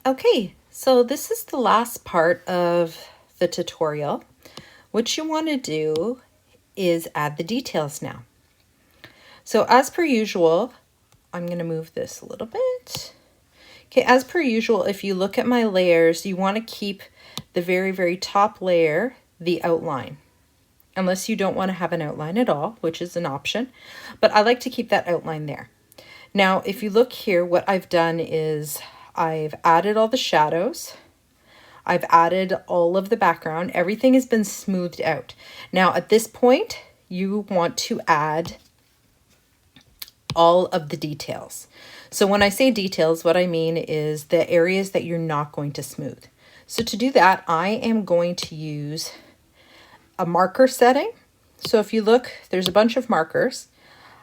Okay, so this is the last part of the tutorial. What you want to do is add the details now. So as per usual, I'm going to move this a little bit. Okay, as per usual, if you look at my layers, you want to keep the very, very top layer the outline. Unless you don't want to have an outline at all, which is an option. But I like to keep that outline there. Now, if you look here, what I've done is I've added all the shadows. I've added all of the background. Everything has been smoothed out. Now, at this point, you want to add all of the details. So when I say details, what I mean is the areas that you're not going to smooth. So to do that, I am going to use a marker setting. So if you look, there's a bunch of markers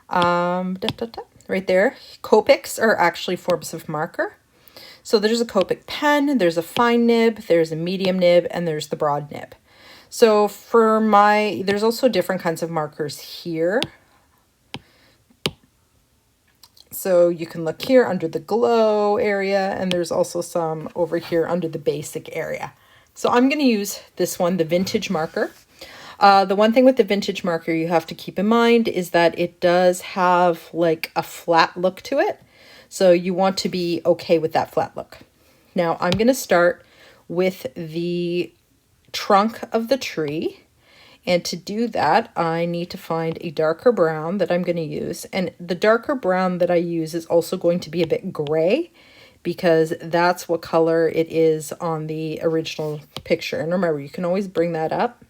right there. Copics are actually forms of marker. So there's a Copic pen, there's a fine nib, there's a medium nib, and there's the broad nib. So there's also different kinds of markers here. So you can look here under the glow area, and there's also some over here under the basic area. So I'm going to use this one, the vintage marker. The one thing with the vintage marker you have to keep in mind is that it does have like a flat look to it. So you want to be okay with that flat look. Now I'm going to start with the trunk of the tree. And to do that, I need to find a darker brown that I'm going to use. And the darker brown that I use is also going to be a bit gray because that's what color it is on the original picture. And remember, you can always bring that up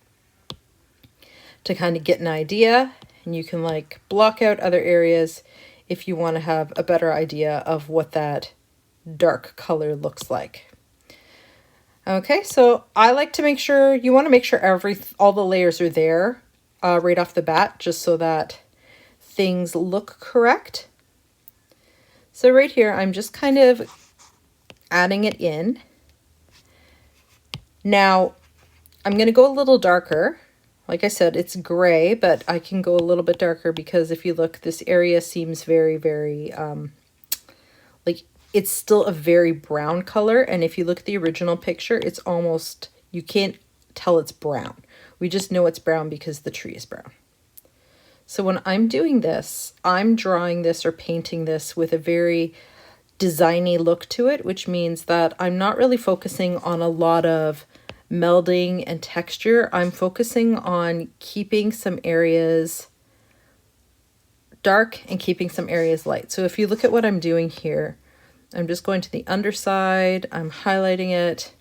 to kind of get an idea. And you can like block out other areas if you want to have a better idea of what that dark color looks like. Okay, so I like to make sure, you want to make sure all the layers are there right off the bat, just so that things look correct. So right here, I'm just kind of adding it in. Now, I'm going to go a little darker. Like I said, it's gray, but I can go a little bit darker because if you look, this area seems very, very, like it's still a very brown color. And if you look at the original picture, it's almost, you can't tell it's brown. We just know it's brown because the tree is brown. So when I'm doing this, I'm drawing this or painting this with a very designy look to it, which means that I'm not really focusing on a lot of melding and texture. I'm focusing on keeping some areas dark and keeping some areas light. So if you look at what I'm doing here, I'm just going to the underside, I'm highlighting it.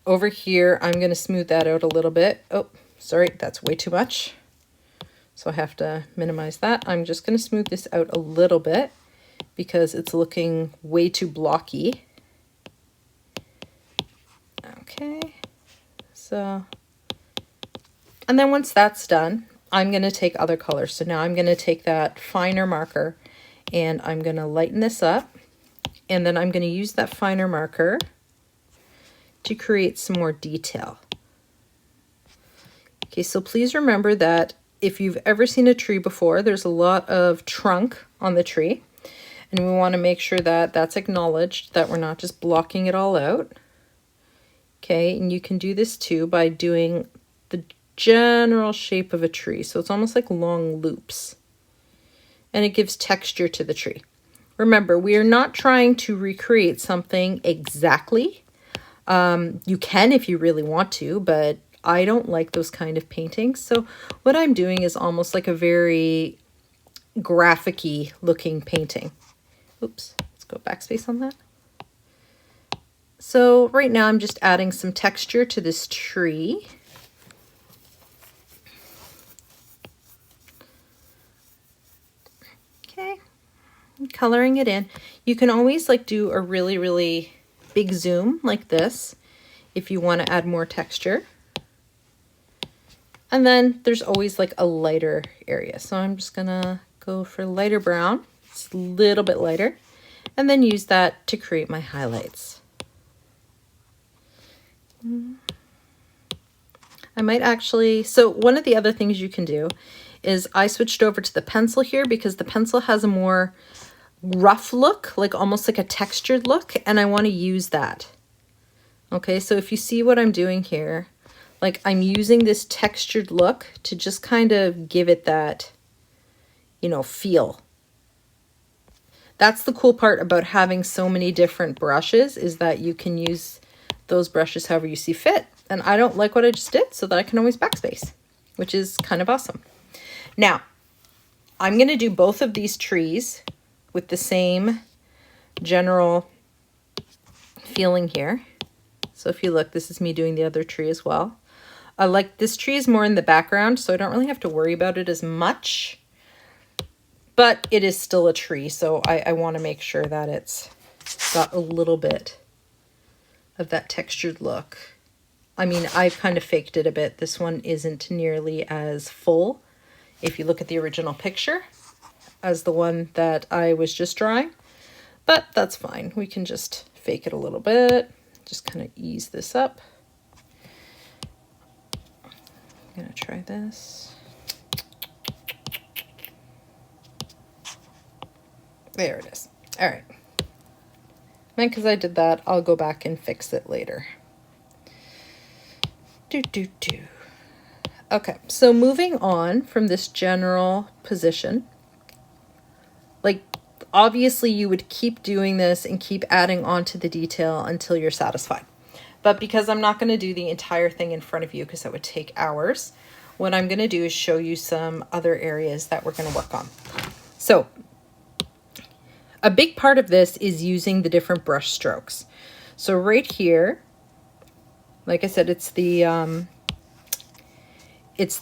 Over here, I'm going to smooth that out a little bit. Oh, sorry, that's way too much. So I have to minimize that. I'm just going to smooth this out a little bit because it's looking way too blocky. Okay, so, and then once that's done, I'm going to take other colors. So now I'm going to take that finer marker and I'm going to lighten this up. And then I'm going to use that finer marker to create some more detail. Okay, so please remember that if you've ever seen a tree before, there's a lot of trunk on the tree. And we want to make sure that that's acknowledged, that we're not just blocking it all out. Okay, and you can do this too by doing the general shape of a tree. So it's almost like long loops. And it gives texture to the tree. Remember, we are not trying to recreate something exactly. You can if you really want to, but I don't like those kind of paintings. So what I'm doing is almost like a very graphic-y looking painting. Oops, let's go backspace on that. So right now I'm just adding some texture to this tree. Okay, coloring it in. You can always like do a really, really big zoom like this if you want to add more texture. And then there's always like a lighter area. So I'm just gonna go for lighter brown. It's a little bit lighter. And then use that to create my highlights. I might actually, so one of the other things you can do is I switched over to the pencil here because the pencil has a more rough look, like almost like a textured look, and I want to use that. Okay, so if you see what I'm doing here, like I'm using this textured look to just kind of give it that, you know, feel. That's the cool part about having so many different brushes, is that you can use those brushes however you see fit. And I don't like what I just did, so that I can always backspace, which is kind of awesome. Now, I'm going to do both of these trees with the same general feeling here. So if you look, this is me doing the other tree as well. I like this tree is more in the background, so I don't really have to worry about it as much. But it is still a tree, so I want to make sure that it's got a little bit of that textured look. I mean, I've kind of faked it a bit. This one isn't nearly as full, if you look at the original picture, as the one that I was just drawing. But that's fine. We can just fake it a little bit. Just kind of ease this up. I'm going to try this. There it is. All right. And because I did that, I'll go back and fix it later. Okay, so moving on from this general position, like obviously you would keep doing this and keep adding on to the detail until you're satisfied. But because I'm not going to do the entire thing in front of you because that would take hours, what I'm going to do is show you some other areas that we're going to work on. So a big part of this is using the different brush strokes. So right here, like I said, it's the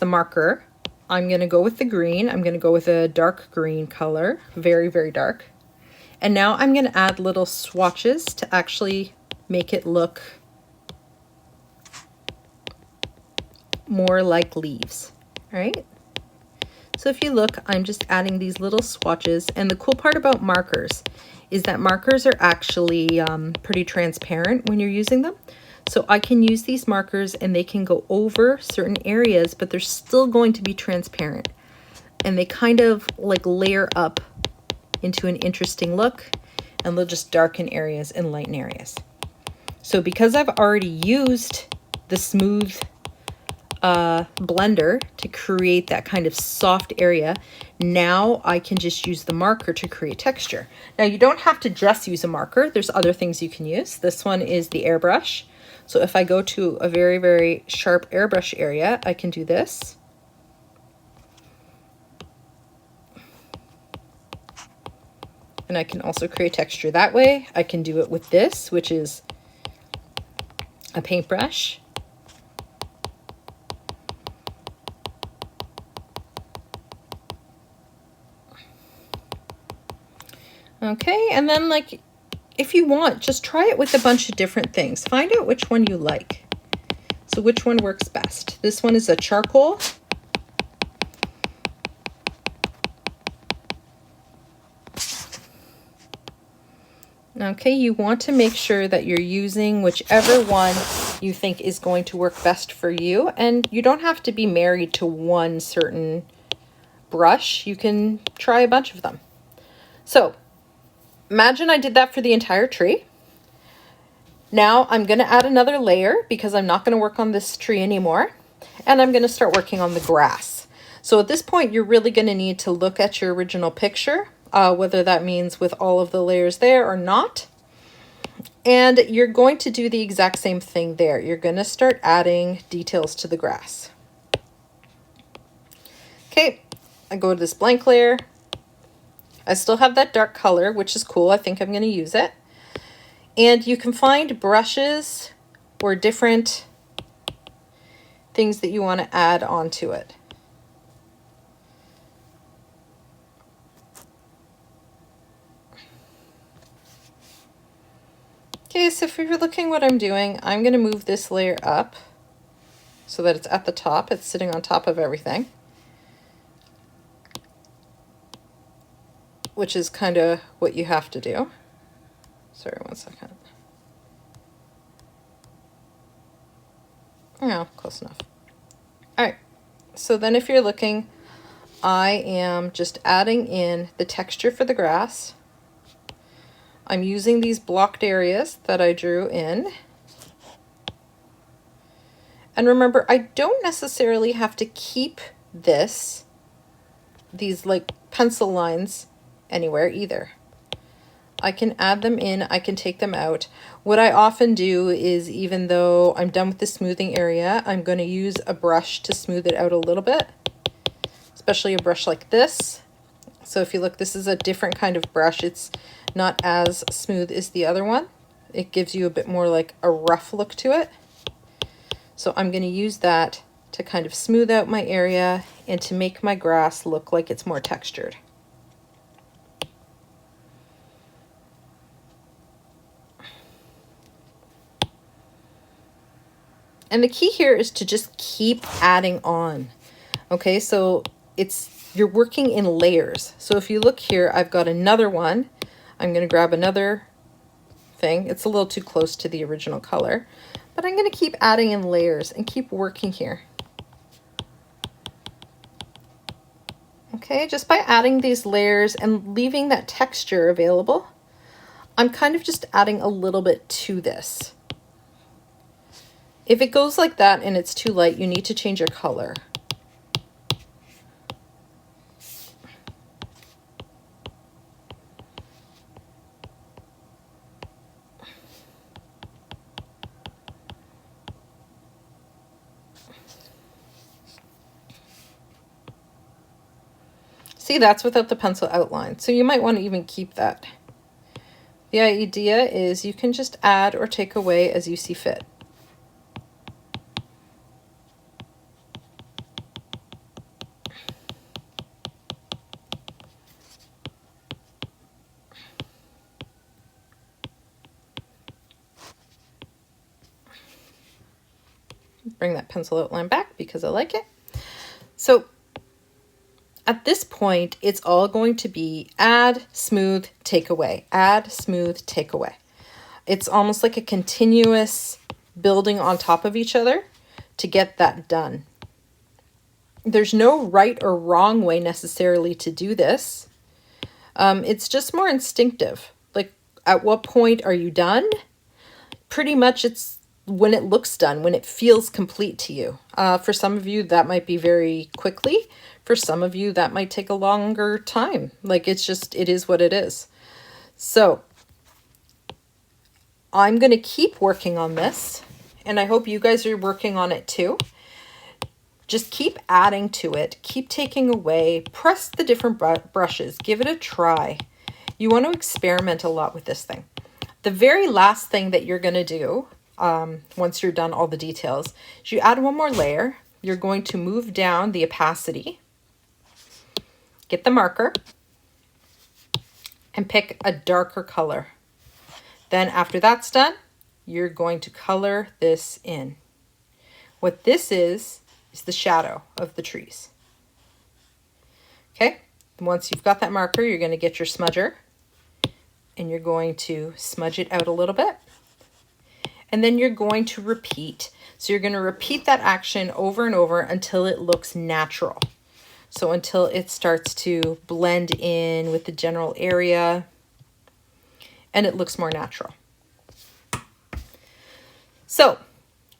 marker. I'm going to go with the green. I'm going to go with a dark green color, very, very dark. And now I'm going to add little swatches to actually make it look more like leaves, all right? So if you look, I'm just adding these little swatches. And the cool part about markers is that markers are actually pretty transparent when you're using them. So I can use these markers and they can go over certain areas, but they're still going to be transparent. And they kind of like layer up into an interesting look, and they'll just darken areas and lighten areas. So because I've already used the smooth blender to create that kind of soft area, now I can just use the marker to create texture. Now you don't have to just use a marker. There's other things you can use. This one is the airbrush. So if I go to a very, very sharp airbrush area, I can do this. And I can also create texture that way. I can do it with this, which is a paintbrush. Okay, and then like, if you want, just try it with a bunch of different things. Find out which one you like. So which one works best? This one is a charcoal. Okay, you want to make sure that you're using whichever one you think is going to work best for you. And you don't have to be married to one certain brush. You can try a bunch of them. So imagine I did that for the entire tree. Now I'm going to add another layer because I'm not going to work on this tree anymore. And I'm going to start working on the grass. So at this point, you're really going to need to look at your original picture, whether that means with all of the layers there or not. And you're going to do the exact same thing there. You're going to start adding details to the grass. Okay, I go to this blank layer. I still have that dark color, which is cool. I think I'm going to use it. And you can find brushes or different things that you want to add onto it. Okay, so if you're looking what I'm doing, I'm going to move this layer up so that it's at the top. It's sitting on top of everything, which is kind of what you have to do. Sorry, 1 second. Oh, close enough. All right, so then if you're looking, I am just adding in the texture for the grass. I'm using these blocked areas that I drew in. And remember, I don't necessarily have to keep these like pencil lines anywhere either. I can add them in, I can take them out. What I often do is, even though I'm done with the smoothing area, I'm going to use a brush to smooth it out a little bit, especially a brush like this. So if you look, this is a different kind of brush. It's not as smooth as the other one. It gives you a bit more like a rough look to it. So I'm going to use that to kind of smooth out my area and to make my grass look like it's more textured. And the key here is to just keep adding on. Okay, so you're working in layers. So if you look here, I've got another one. I'm going to grab another thing. It's a little too close to the original color, but I'm going to keep adding in layers and keep working here. Okay, just by adding these layers and leaving that texture available, I'm kind of just adding a little bit to this. If it goes like that and it's too light, you need to change your color. See, that's without the pencil outline, so you might want to even keep that. The idea is you can just add or take away as you see fit. Bring that pencil outline back because I like it. So at this point, it's all going to be add, smooth, take away, add, smooth, take away. It's almost like a continuous building on top of each other to get that done. There's no right or wrong way necessarily to do this. It's just more instinctive. Like, at what point are you done? Pretty much it's when it looks done, when it feels complete to you. For some of you, that might be very quickly. For some of you, that might take a longer time. Like, it is what it is. So I'm going to keep working on this, and I hope you guys are working on it too. Just keep adding to it, keep taking away, press the different brushes, give it a try. You want to experiment a lot with this thing. The very last thing that you're going to do, once you're done all the details, is you add one more layer. You're going to move down the opacity, get the marker, and pick a darker color. Then after that's done, you're going to color this in. What this is the shadow of the trees. Okay, once you've got that marker, you're going to get your smudger and you're going to smudge it out a little bit. And then you're going to repeat. So you're going to repeat that action over and over until it looks natural. So until it starts to blend in with the general area and it looks more natural. So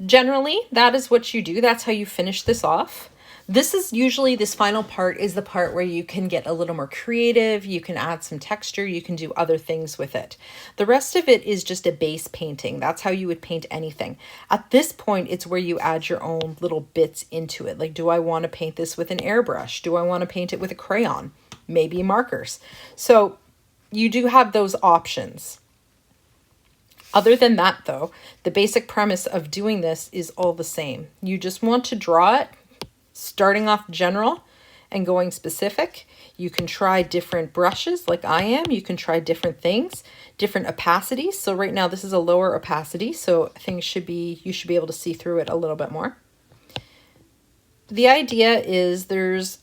generally, that is what you do. That's how you finish this off. This final part is the part where you can get a little more creative. You can add some texture. You can do other things with it. The rest of it is just a base painting. That's how you would paint anything. At this point, it's where you add your own little bits into it. Like, do I want to paint this with an airbrush? Do I want to paint it with a crayon? Maybe markers. So you do have those options. Other than that, though, the basic premise of doing this is all the same. You just want to draw it, starting off general and going specific. You can try different brushes like I am. You can try different things, different opacities. So right now this is a lower opacity, so you should be able to see through it a little bit more. The idea is there's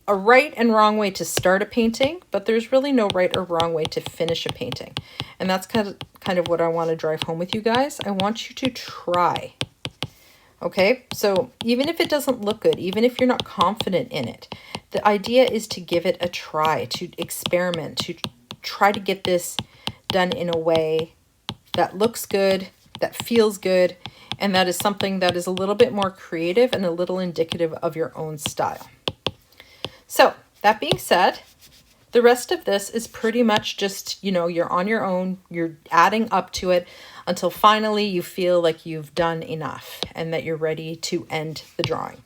a right and wrong way to start a painting, but there's really no right or wrong way to finish a painting. And that's kind of what I want to drive home with you guys. I want you to try. Okay, so even if it doesn't look good, even if you're not confident in it, the idea is to give it a try, to experiment, to try to get this done in a way that looks good, that feels good, and that is something that is a little bit more creative and a little indicative of your own style. So that being said, the rest of this is pretty much just, you know, you're on your own, you're adding up to it until finally you feel like you've done enough and that you're ready to end the drawing.